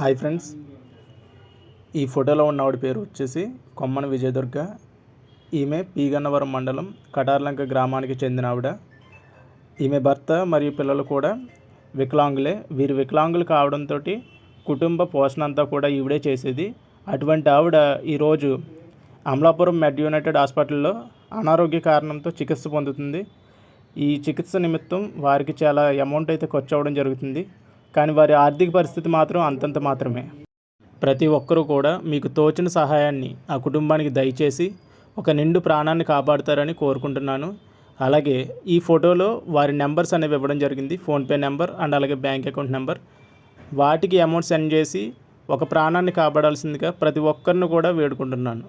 Hi friends, ఈ ఫోటోలో ఉన్నవాడి పేరు వచ్చేసి కొమ్మన విజయదుర్గ. ఈమె పీగన్నవరం మండలం కటార్లంక గ్రామానికి చెందిన ఆవిడ. ఈమె భర్త మరియు పిల్లలు కూడా వికలాంగులే. వీరు వికలాంగులు కావడంతో కుటుంబ పోషణ అంతా కూడా ఈవిడే చేసేది. అటువంటి ఆవిడ ఈరోజు అమలాపురం మెడ్ యునైటెడ్ హాస్పిటల్లో అనారోగ్య కారణంతో చికిత్స పొందుతుంది. ఈ చికిత్స నిమిత్తం వారికి చాలా అమౌంట్ అయితే ఖర్చు అవ్వడం జరుగుతుంది. కానీ వారి ఆర్థిక పరిస్థితి మాత్రం అంతంత మాత్రమే. ప్రతి ఒక్కరూ కూడా మీకు తోచిన సహాయాన్ని ఆ కుటుంబానికి దయచేసి ఒక నిండు ప్రాణాన్ని కాపాడుతారని కోరుకుంటున్నాను. అలాగే ఈ ఫోటోలో వారి నెంబర్స్ అనేవి ఇవ్వడం జరిగింది, ఫోన్పే నెంబర్ అండ్ అలాగే బ్యాంక్ అకౌంట్ నెంబర్. వాటికి అమౌంట్ సెండ్ చేసి ఒక ప్రాణాన్ని కాపాడాల్సిందిగా ప్రతి ఒక్కరిని కూడా వేడుకుంటున్నాను.